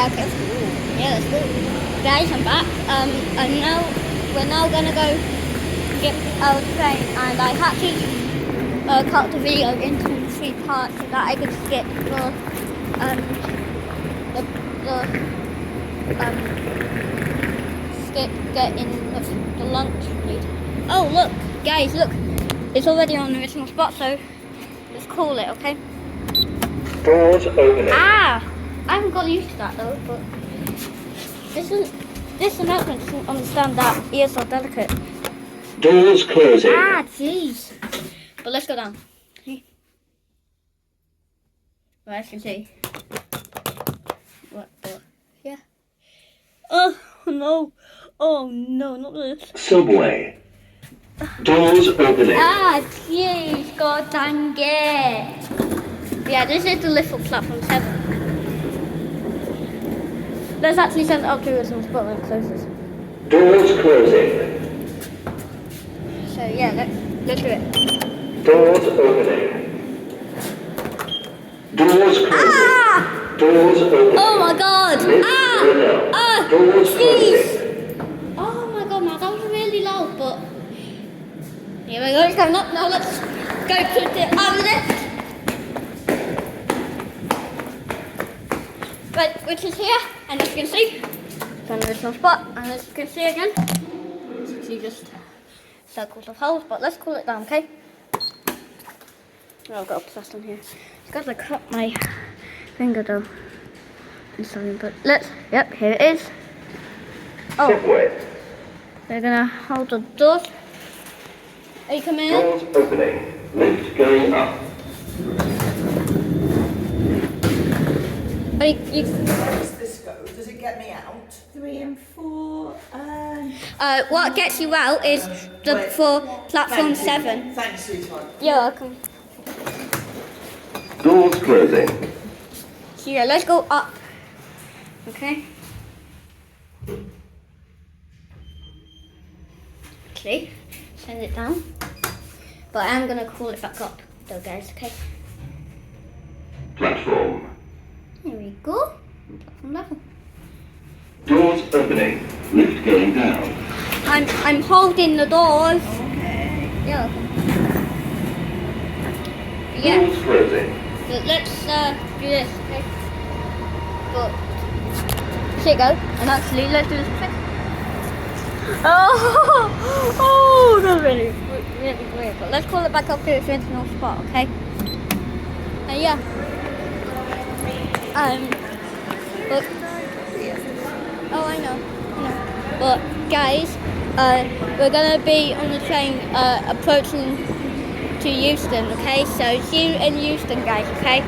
Yeah, okay. Yeah, that's good. Guys, I'm back. And now we're now gonna go get our train, and I had to cut the video into 3 parts so that I could skip the skip getting the lunch meat. Oh look, guys, look, it's already on the original spot, so let's call it, okay? Doors opening. Ah, I haven't got used to that though, but this announcement doesn't understand that ears are delicate. Doors closing. Ah, jeez. But let's go down. Right, I can see. What the? Yeah. Oh no. Oh no, not this. Subway. Doors opening. Ah, jeez. God dang it. Yeah, this is the lift for platform 7. Let's actually send it up to original spot when it closes. Doors closing. So yeah, let's do it. Doors opening. Doors closing. Ah! Doors opening. Oh my god! Lift Ah! window. Ah! Doors Jeez! closing. Oh my god, man, that was really loud, but here we go, it's coming up. Now let's go to the other lift. Right, which is here, and as you can see, it's on the original spot, and as you can see again, see just circles of holes, but let's cool it down, okay? Oh, I've got obsessed on here. It's got to cut my finger though. And something, but yep, here it is. Oh, Subway. they're gonna hold the doors. Are you coming in? Doors opening. Lift going up. Are you, Where does this go? Does it get me out? 3 and 4. what gets you out is for platform Thank you. 7. Thanks, sweetheart. You're welcome. Doors closing. So yeah, let's go up. Okay. Okay, send it down. But I am gonna call it back up though, guys, okay? Platform. There we go. Platform level. Doors opening. Lift going down. I'm holding the doors. Okay. Yeah. Yeah. Doors closing. Let's do this, okay? But here you go. And actually, let's do this quick. Oh, that's really weird. But let's call it back up to its original spot, okay? And yeah. But oh, I know. But guys, we're gonna be on the train approaching to Euston, okay? So see you in Euston, guys, okay?